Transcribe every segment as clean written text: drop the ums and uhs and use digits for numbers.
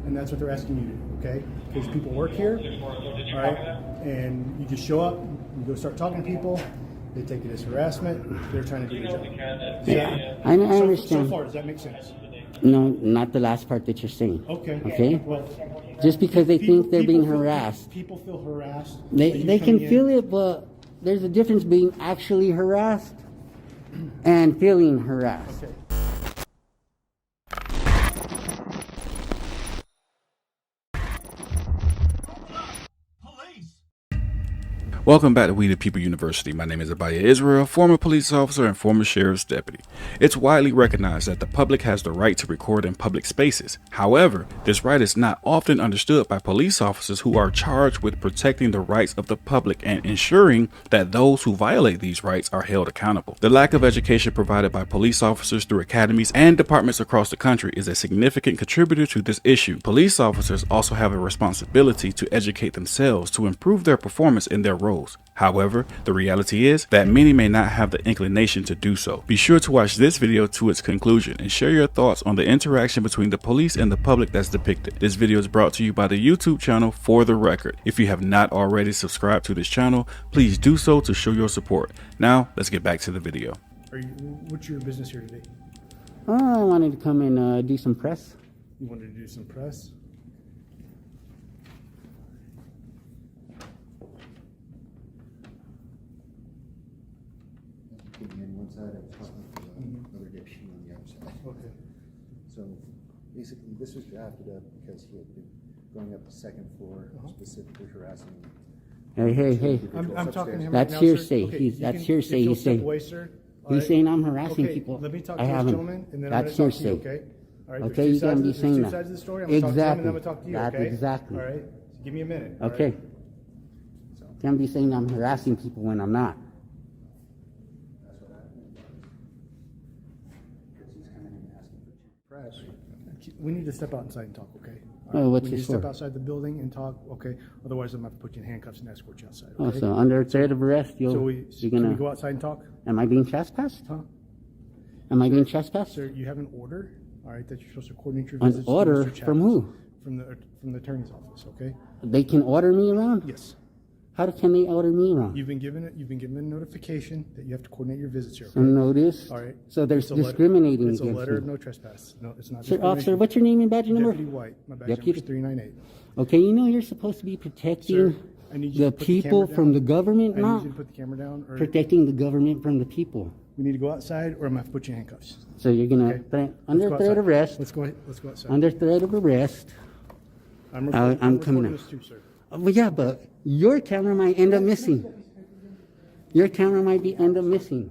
and that's what they're asking you to do, okay? Because people work here, all right? And you just show up, you go start talking to people, they take it as harassment, they're trying to do their job. I understand. So far, does that make sense? No, not the last part that you're saying. Okay. Okay? Well, just because they think they're being harassed. People feel harassed. They can feel it, but there's a difference being actually harassed and feeling harassed. Okay. Welcome back to We the People University. My name is Abaya Israel, former police officer and former sheriff's deputy. It's widely recognized that the public has the right to record in public spaces. However, this right is not often understood by police officers who are charged with protecting the rights of the public and ensuring that those who violate these rights are held accountable. The lack of education provided by police officers through academies and departments across the country is a significant contributor to this issue. Police officers also have a responsibility to educate themselves to improve their performance in their role. However, the reality is that many may not have the inclination to do so. Be sure to watch this video to its conclusion and share your thoughts on the interaction between the police and the public that's depicted. This video is brought to you by the YouTube channel For the Record. If you have not already subscribed to this channel, please do so to show your support. Now, let's get back to the video. What's your business here today? I wanted to come and do some press. You wanted to do some press? On one side, I was talking to another deputy on the other side. Okay. So basically, this was drafted up because he had been going up the second floor, specifically harassing. Hey. I'm talking to him That's right now, hearsay. sir. Okay, That's hearsay. He's saying. Away, sir. He's saying I'm harassing people. Let me talk to I this haven't. gentleman, and then That's I'm going to talk to you, hearsay. okay? All right, Okay, you can't be saying there's two that. sides of the story. I'm going to talk to him, and then I'm going to talk to you, That's okay? exactly. All right? Give me a minute. all Okay. right? Can't be saying I'm harassing people when I'm not. That's what happened. Because he's coming in and asking for press. We need to step out inside and talk, okay? Oh, what's we need this to step for? outside the building and talk, okay? Otherwise, I'm going to have to put you in handcuffs and escort you outside, Oh, okay? so under threat of arrest, So you're can we go gonna? outside and talk? Am I being trespassed? Huh? Am I being trespassed? Sir, you have an order, all right, that you're supposed to coordinate your An visits to order Mr. from Chapman. who? From the attorney's office, okay? They can order me around? Yes. How can they order me around? You've been given a notification that you have to coordinate your visits here, A okay? notice? All right. So they're It's a letter- discriminating It's a against letter of me. no trespass. No, it's not Sir, discrimination. officer, what's your name and badge number? Deputy White. My badge Deputy- number is 398. Okay, you know you're supposed to be protecting Sir, I need you the to put people camera from down. the government, I need not you to put the camera down, or protecting the government from the people. we need to go outside, or I'm going to have to put you in handcuffs. So you're gonna Okay. under Let's go threat outside. of arrest. Let's go outside. Under threat of arrest. I'm I'm recording coming this out. too, sir. Well, yeah, but your camera might end up missing. Your camera might end up missing.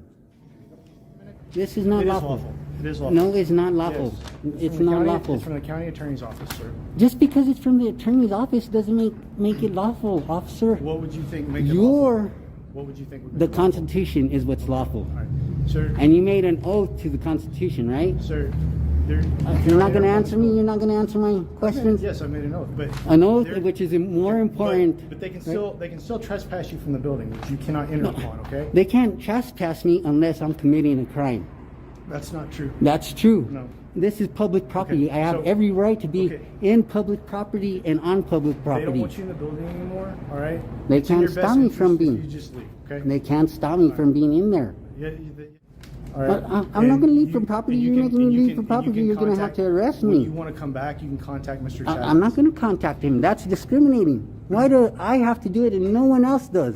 This is not It is lawful. lawful. It is lawful. No, it's not lawful. Yes. It's from the not county- lawful. It's from the county attorney's office, sir. Just because it's from the attorney's office doesn't make it lawful, officer. What would you think make it lawful? What would you think would make The it lawful? Constitution is what's lawful. All right. Sir, And you made an oath to the Constitution, right? sir, You're not going to answer me? You're not going to answer my questions? Yes, I made an oath, but An oath, there- which is more important. But they can right? still trespass you from the building, which you cannot enter upon. Okay, They can't trespass me unless I'm committing a crime. that's not true. That's true. No. This is public property. Okay, I have so- every right to be okay. in public property and on public They don't property. want you in the building anymore. All right. They It's in can't your stop best me interest from if being- You just leave. Okay. They can't stop me from being in there. Yeah. All right. But I'm not And gonna leave you- from property. and you You're can- making me and you leave can- from and you property. can You're gonna have contact- to arrest When me. you want to come back, you can contact Mr. Chapman. I'm not going to contact him. That's discriminating. Why do I have to do it and no one else does?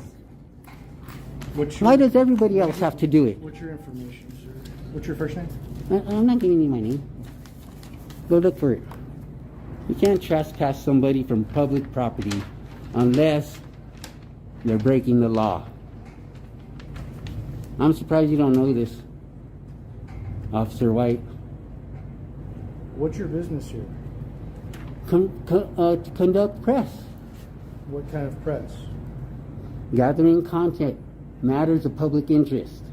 Why does everybody else have to do it? What's your information, sir? What's your first name? I'm not giving you my name. Go look for it. You can't trespass somebody from public property unless they're breaking the law. I'm surprised you don't know this, Officer White. What's your business here? To conduct press, What kind of press? gathering content, matters of public interest.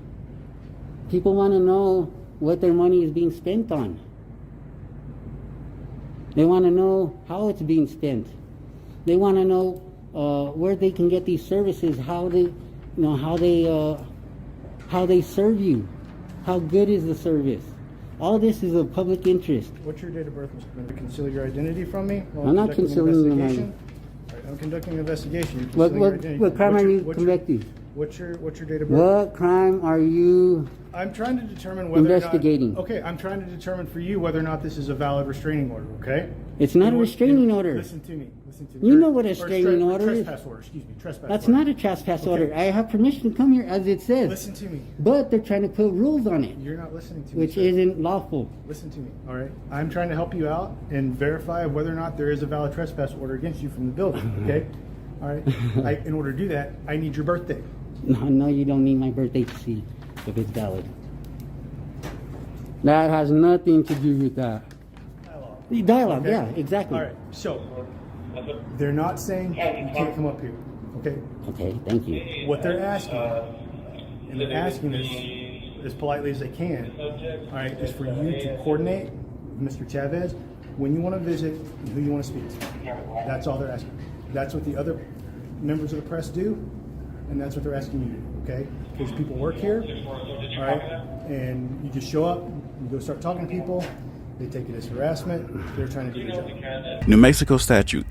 People want to know what their money is being spent on. They want to know how it's being spent. They want to know where they can get these services, how they serve you, how good is the service. All this is of public interest. What's your date of birth, Mr. Bender? Conceal your identity from me? while I'm not conducting an concealing my- investigation? All right, I'm conducting an investigation. You're What concealing your identity. what crime What's are your- you what's your- convicting? What's your date of birth? What crime are you? I'm trying to determine whether Investigating. Or not, okay, I'm trying to determine for you whether or not this is a valid restraining order. Okay. It's not a You- restraining you- order. Listen to me. Listen to me. You know what a Or restraining order is. Trespass order. Excuse me. Trespass. That's order. not a trespass Okay. order. I have permission to come here, as it says. Listen to me. But they're trying to put rules on it, You're not listening to me. which sir. isn't lawful. Listen to me. All right. I'm trying to help you out and verify whether or not there is a valid trespass order against you from the building. Okay. All right. In order to do that, I need your birthday. No, you don't need my birthday to see if it's valid. That has nothing to do with that. Dialogue, Okay. yeah, exactly. All right. So they're not saying you can't come up here. Okay. Okay, thank you. What they're asking, and they're asking this as politely as they can, all right, is for you to coordinate with Mr. Chavez when you want to visit and who you want to speak to. That's all they're asking. That's what the other members of the press do, and that's what they're asking you to do, okay? Because people work here, all right, and you just show up, you go start talking to people, they take it as harassment, they're trying to do their job. New Mexico Statute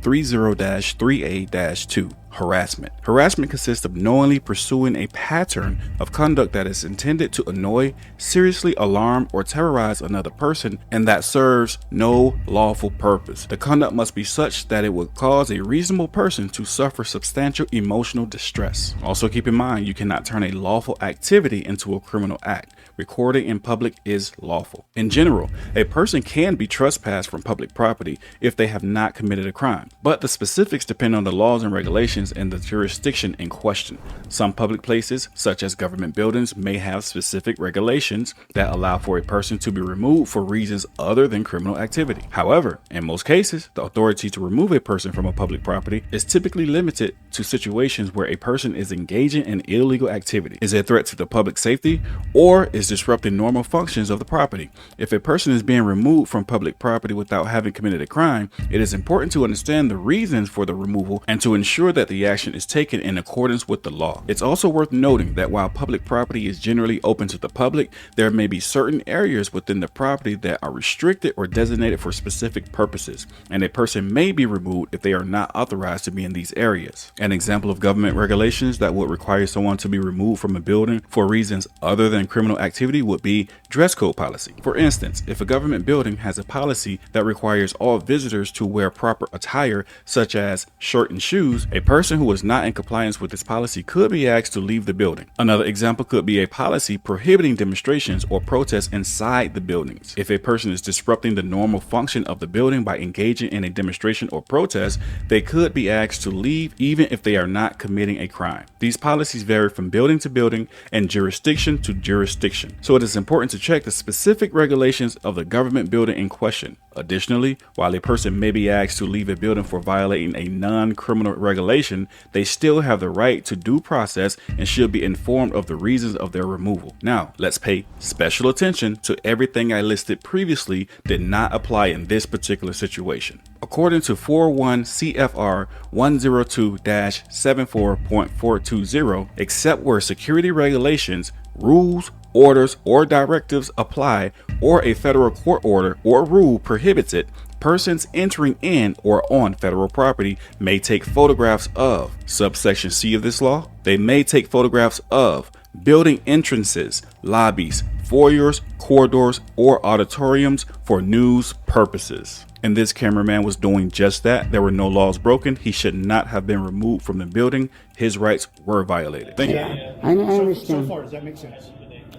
30-3A-2, harassment. Harassment consists of knowingly pursuing a pattern of conduct that is intended to annoy, seriously alarm, or terrorize another person and that serves no lawful purpose. The conduct must be such that it would cause a reasonable person to suffer substantial emotional distress. Also keep in mind, you cannot turn a lawful activity into a criminal act. Recording in public is lawful. In general, a person can be trespassed from public property if they have not committed a crime, but the specifics depend on the laws and regulations and the jurisdiction in question. Some public places, such as government buildings, may have specific regulations that allow for a person to be removed for reasons other than criminal activity. However, in most cases, the authority to remove a person from a public property is typically limited to situations where a person is engaging in illegal activity, is a threat to the public safety, or is disrupting normal functions of the property. If a person is being removed from public property without having committed a crime, it is important to understand the reasons for the removal and to ensure that the action is taken in accordance with the law. It's also worth noting that while public property is generally open to the public, there may be certain areas within the property that are restricted or designated for specific purposes, and a person may be removed if they are not authorized to be in these areas. An example of government regulations that would require someone to be removed from a building for reasons other than criminal activity would be dress code policy. For instance, if a government building has a policy that requires all visitors to wear proper attire, such as shirt and shoes, a person who is not in compliance with this policy could be asked to leave the building. Another example could be a policy prohibiting demonstrations or protests inside the buildings. If a person is disrupting the normal function of the building by engaging in a demonstration or protest, they could be asked to leave even if they are not committing a crime. These policies vary from building to building and jurisdiction to jurisdiction, so it is important to check the specific regulations of the government building in question. Additionally, while a person may be asked to leave a building for violating a non-criminal regulation, they still have the right to due process and should be informed of the reasons of their removal. Now, let's pay special attention to everything I listed previously did not apply in this particular situation. According to 41 CFR 102-74.420, except where security regulations, rules, orders, or directives apply, or a federal court order or rule prohibits it, persons entering in or on federal property may take photographs of subsection C of this law. They may take photographs of building entrances, lobbies, foyers, corridors, or auditoriums for news purposes. And this cameraman was doing just that. There were no laws broken. He should not have been removed from the building. His rights were violated. Thank you. I understand. So far, does that make sense?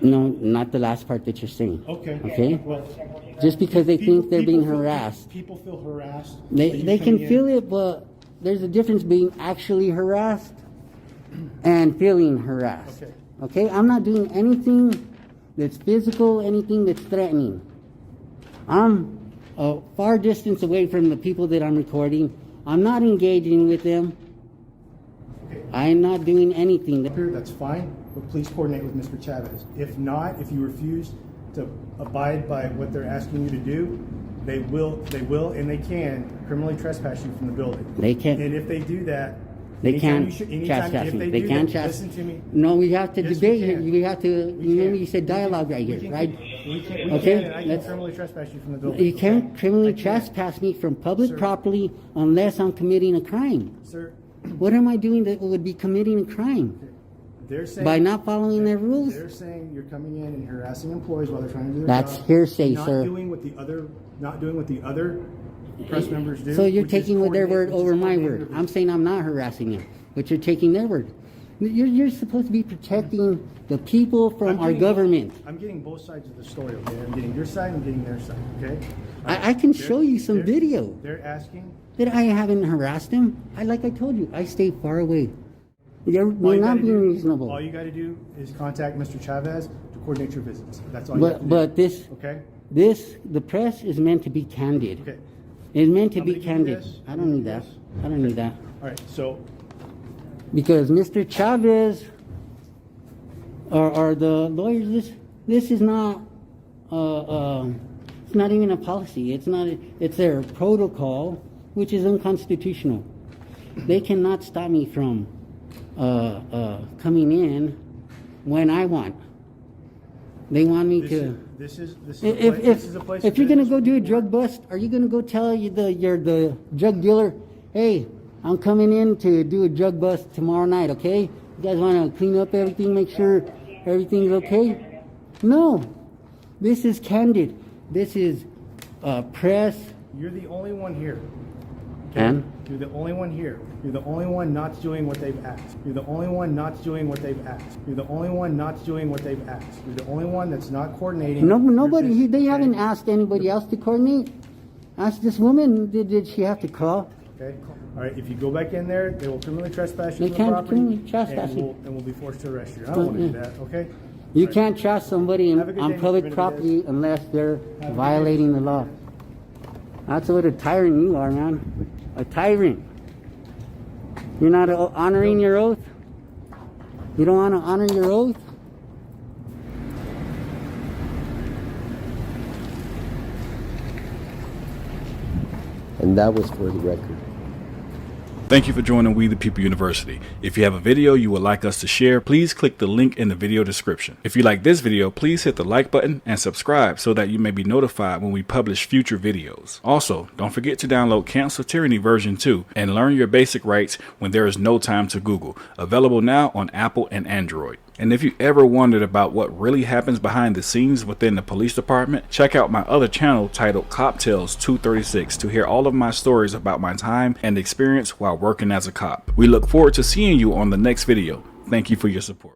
No, not the last part that you're saying. Okay. Okay? Well, Just because they think they're being harassed. People feel harassed. They can feel it, but there's a difference being actually harassed and feeling harassed. Okay. Okay? I'm not doing anything that's physical, anything that's threatening. I'm a far distance away from the people that I'm recording. I'm not engaging with them. Okay. I'm not doing anything. That's fine, but please coordinate with Mr. Chavez. If not, if you refuse to abide by what they're asking you to do, they will, and they can criminally trespass you from the building. They can. And if they do that, They anytime can't anytime trespass if me. they They do can't that, trespass. listen to me. No, we have to Yes, debate we here. can. We have to. We Remember, can. you said dialogue right We here, can- right? We can, Okay, and I can let's- criminally trespass you from the building. You can't okay? criminally I can. trespass me from public Sir. property unless I'm committing a crime. Sir, What am I doing that would be committing a crime? they're saying. By not following their rules? They're saying you're coming in and harassing employees while they're trying to do their That's job. hearsay, not sir. Doing what the other, not doing what the other press members do. So you're which is taking their word coordinate- which is over my coordinating word. their I'm saying I'm not harassing them, but you're taking their word. You're supposed to be protecting the people from I'm our getting- government. I'm getting both sides of the story, okay? I'm getting your side, I'm getting their side, okay? I can show you some They're- video They're asking. that I haven't harassed them. Like I told you, I stay far away. You're all you not gotta being do- reasonable. All you gotta do is contact Mr. Chavez to coordinate your visits. That's all you have to But do. this, Okay? the press is meant to be candid. Okay. It's meant to I'm be gonna give you candid. this. I don't need that. I don't need that. All right, so Because Mr. Chavez or the lawyers, this is not it's not even a policy. It's their protocol, which is unconstitutional. They cannot stop me from coming in when I want. They want me to. this is a place. If you're gonna go do a drug bust, are you gonna go tell the drug dealer, hey, I'm coming in to do a drug bust tomorrow night, okay? You guys want to clean up everything, make sure everything's okay? No, this is candid. This is press. You're the only one here. And? You're the only one here. You're the only one not doing what they've asked. You're the only one not doing what they've asked. You're the only one not doing what they've asked. You're the only one that's not coordinating. No, your nobody. business, They okay? haven't asked anybody else to coordinate. Ask this woman. Did she have to call? Okay. All right. If you go back in there, they will criminally trespass you They from the can't property, criminally trespass and you. we'll be forced to arrest you. I don't want to do that. Okay. You All right. can't trust somebody Have a good on day, Mr. public Benitez. property unless they're Have a good violating day. the law. That's what a tyrant you are, man. A tyrant. You're not honoring your oath? You don't want to honor your oath? And that was for the record. Thank you for joining We the People University. If you have a video you would like us to share, please click the link in the video description. If you like this video, please hit the like button and subscribe so that you may be notified when we publish future videos. Also, don't forget to download Cancel Tyranny version 2 and learn your basic rights when there is no time to Google. Available now on Apple and Android. And if you ever wondered about what really happens behind the scenes within the police department, check out my other channel titled Coptails 236 to hear all of my stories about my time and experience while working as a cop. We look forward to seeing you on the next video. Thank you for your support.